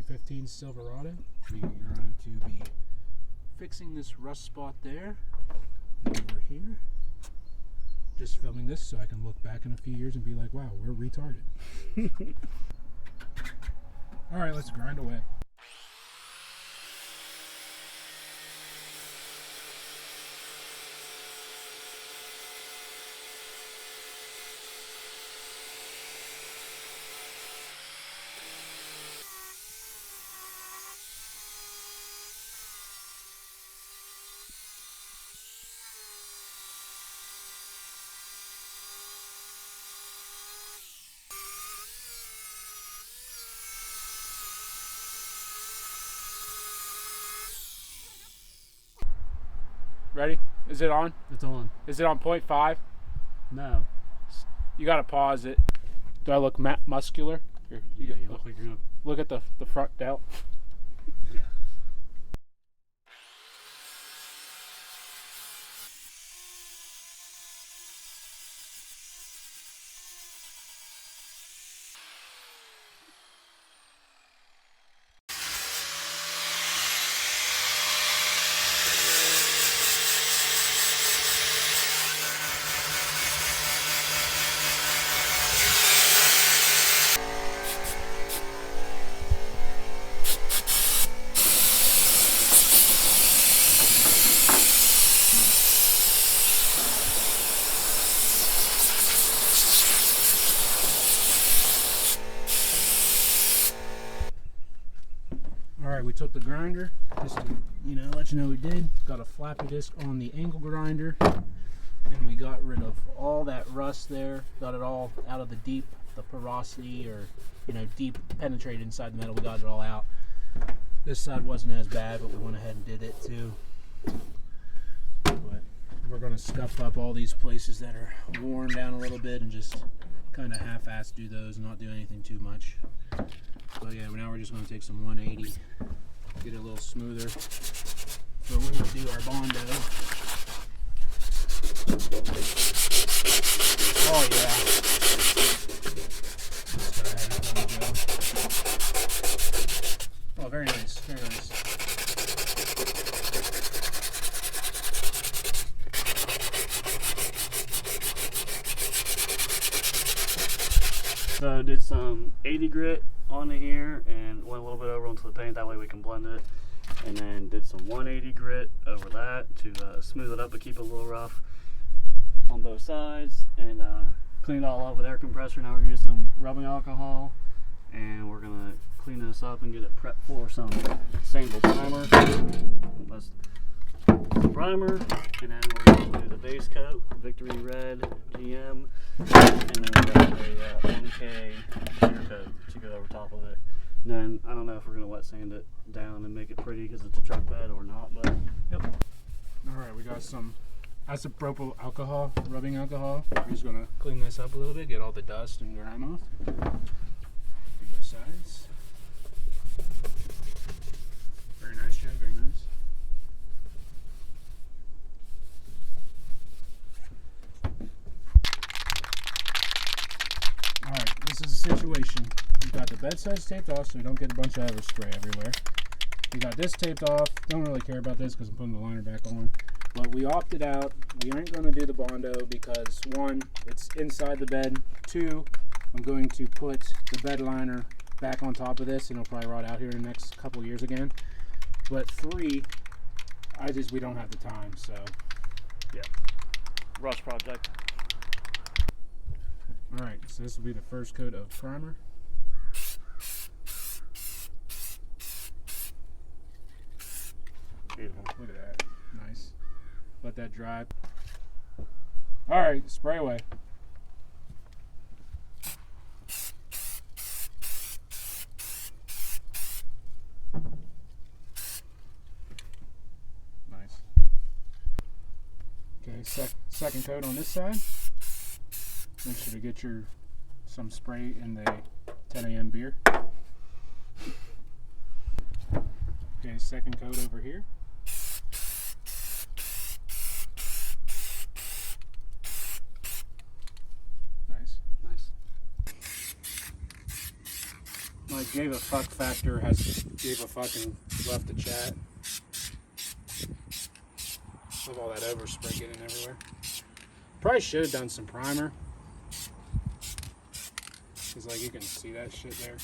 2015 Silverado. We are going to be fixing this rust spot there and over here. Just filming this so I can look back in a few years and be like, wow, we're retarded. All right, let's grind away. Ready? Is it on? It's on. Is it on 0.5? No. You gotta pause it. Do I look muscular? Here, You look like you're gonna. look at the front delt. Yeah. Alright, we took the grinder, just to, let you know we did. Got a flappy disc on the angle grinder, and we got rid of all that rust there. Got it all out of the porosity, or, deep penetrated inside the metal. We got it all out. This side wasn't as bad, but we went ahead and did it too. But we're going to scuff up all these places that are worn down a little bit and just kind of half-ass do those and not do anything too much. So yeah, now we're just going to take some 180, get it a little smoother for when we do our Bondo. Oh yeah. Oh, very nice, very nice. So did some 80 grit on here and went a little bit over onto the paint, that way we can blend it, and then did some 180 grit over that to smooth it up but keep it a little rough on both sides, and clean it all up with air compressor. Now we're gonna get some rubbing alcohol and we're gonna clean this up and get it prepped for some sample primer. That's the primer, and then we're gonna do the base coat, Victory Red GM, and then we got a 1K clear coat to go over top of it. And then I don't know if we're gonna wet sand it down and make it pretty because it's a truck bed or not, but yep. All right, we got some isopropyl alcohol, rubbing alcohol. We're just gonna clean this up a little bit, get all the dust and grime off. Do both sides. Very nice, Joe. Very nice. Alright, this is a situation. We've got the bed sides taped off so we don't get a bunch of overspray everywhere. We got this taped off. Don't really care about this because I'm putting the liner back on. But we opted out. We aren't going to do the Bondo because, one, it's inside the bed. Two, I'm going to put the bed liner back on top of this and it'll probably rot out here in the next couple of years again. But three, we don't have the time, so. yeah. Rush project. Alright, so this will be the first coat of primer. Beautiful. Look at that. Nice. Let that dry. Alright, spray away. Nice. Okay, second coat on this side. Make sure to get some spray in the 10 a.m. beer. Okay, second coat over here. Nice. Nice. like gave a fuck factor has gave a fucking left the chat. With all that overspray getting everywhere. Probably should have done some primer. Cause like you can see that shit there.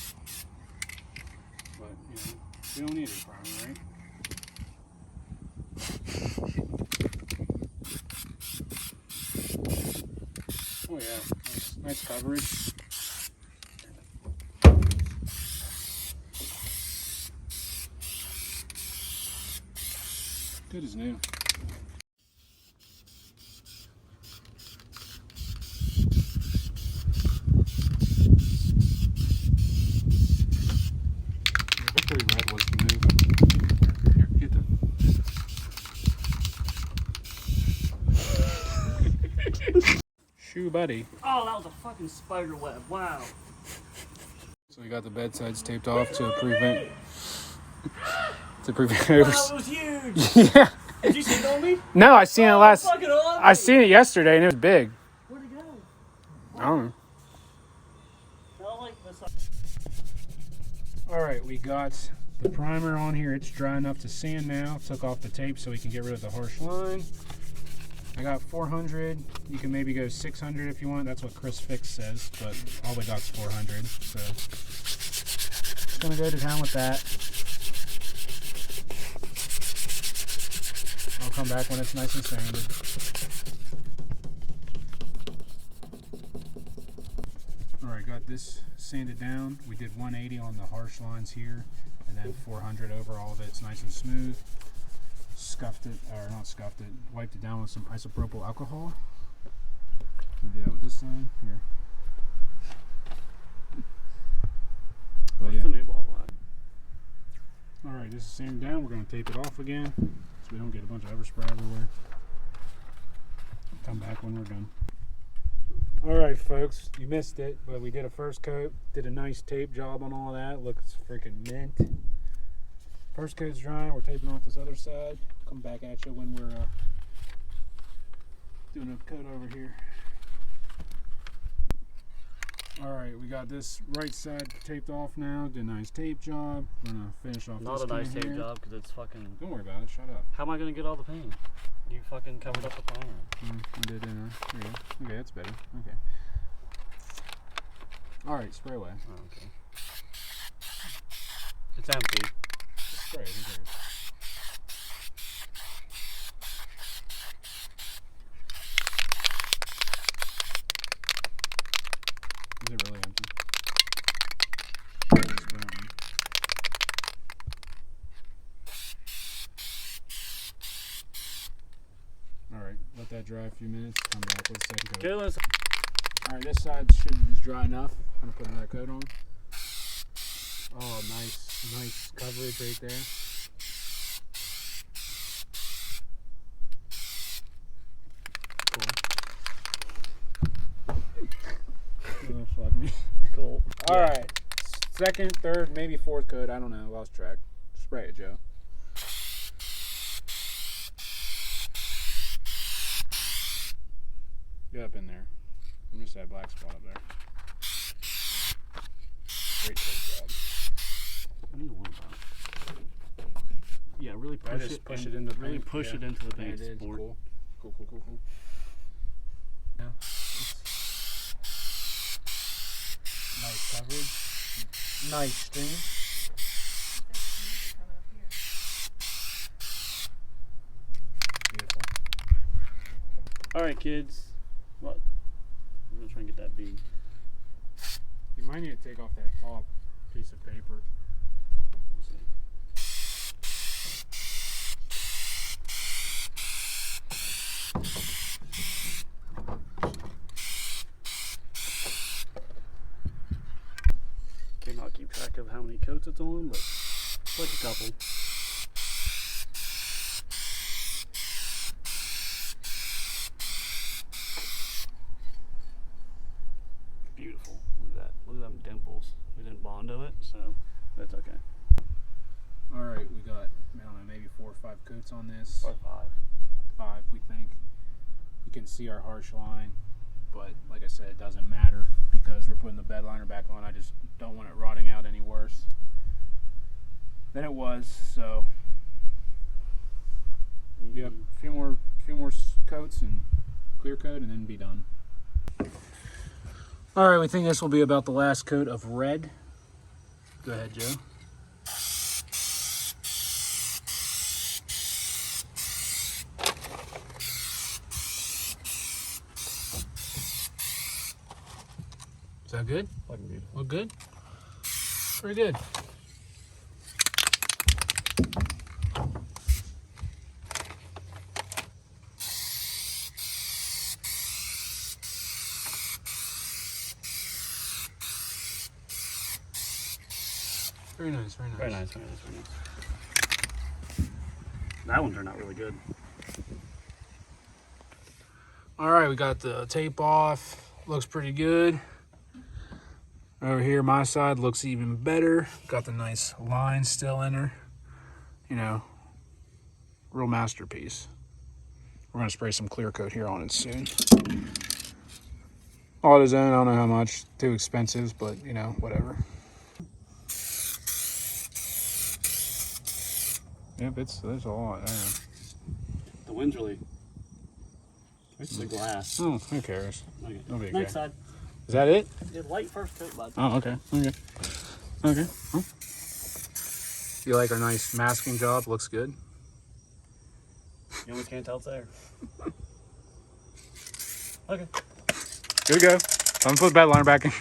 But you know, we don't need a primer, right? Oh yeah, nice coverage. Good as new. Hopefully red was the move. Here, get that. Shoe buddy. Oh, that was a fucking spider web. Wow. So we got the bedsides taped off to prevent Wow, it was huge. Yeah. Did you see it on me? No, I seen it last. Fucking on me. I seen it yesterday and it was big. Where'd it go? I don't know. I like this. All right, we got the primer on here. It's dry enough to sand now. Took off the tape so we can get rid of the harsh line. I got 400. You can maybe go 600 if you want. That's what Chris Fix says, but all we got's 400. So just gonna go to town with that. I'll come back when it's nice and sanded. All right, got this sanded down. We did 180 on the harsh lines here, and then 400 over all of it. It's nice and smooth. Scuffed it, or not scuffed it, wiped it down with some isopropyl alcohol. I'll do that with this side here. But What's yeah. the new ball at? All right, this is sanded down. We're going to tape it off again so we don't get a bunch of overspray everywhere. Come back when we're done. All right, folks, you missed it, but we did a first coat. Did a nice tape job on all that. Looks freaking mint. First coat's drying. We're taping off this other side. Come back at you when we're doing a coat over here. All right, we got this right side taped off now. Did a nice tape job. We're gonna finish off Not this a nice can tape here. job because it's fucking. Don't worry about it. Shut up. How am I gonna get all the paint? You fucking covered up the primer. I did. There you go. Okay, that's better. Okay. All right, spray away. Oh, okay. It's empty. Spray. Who cares? Is it really empty? Spray on me. All right, let that dry a few minutes. Come back with a second coat. Okay, let's. All right, this side is dry enough. I'm gonna put another coat on. Oh, nice coverage right there. Cool. Oh, fuck me. Cool. All right, second, third, maybe fourth coat. I don't know. Lost track. Spray it, Joe. Get up in there. Miss that black spot up there. Great tape job. I need one about. Yeah, really I push just it. push it into really paint. push Yeah. it into the Yeah, paint. it is. Sport. Cool. Yeah. Nice coverage. Nice stream. Beautiful. All right, kids. What? I'm gonna try and get that bead. You might need to take off that top piece of paper. Let's see. Cannot keep track of how many coats it's on, but it's like a couple. Beautiful. Look at that. Look at them dimples. We didn't bondo it, so that's okay. All right, we got, I don't know, maybe 4 or 5 coats on this. Or 5. 5, we think. You can see our harsh line, but like I said, it doesn't matter because we're putting the bed liner back on. I just don't want it rotting out any worse. than it was. So yep, a few more coats and clear coat, and then be done. All right, we think this will be about the last coat of red. Go ahead, Joe. Is that good? Looking beautiful. Look good? Pretty good. Very nice, very nice. Very nice, very nice, very nice. That one turned out really good. All right, we got the tape off. Looks pretty good. Over here, my side looks even better. Got the nice line still in her. You know, real masterpiece. We're gonna spray some clear coat here on it soon. All it is in, I don't know how much. Too expensive, but you know, whatever. Yep, there's a lot there. The wind's really. It's the glass. Oh, who cares? Okay. No big Next deal. side. Is that it? Yeah, light first coat, bud. Oh, okay. Okay. Okay. Well, you like our nice masking job? Looks good. You only can't tell it's there. Okay. Good to go. I'm gonna put the bed liner back in.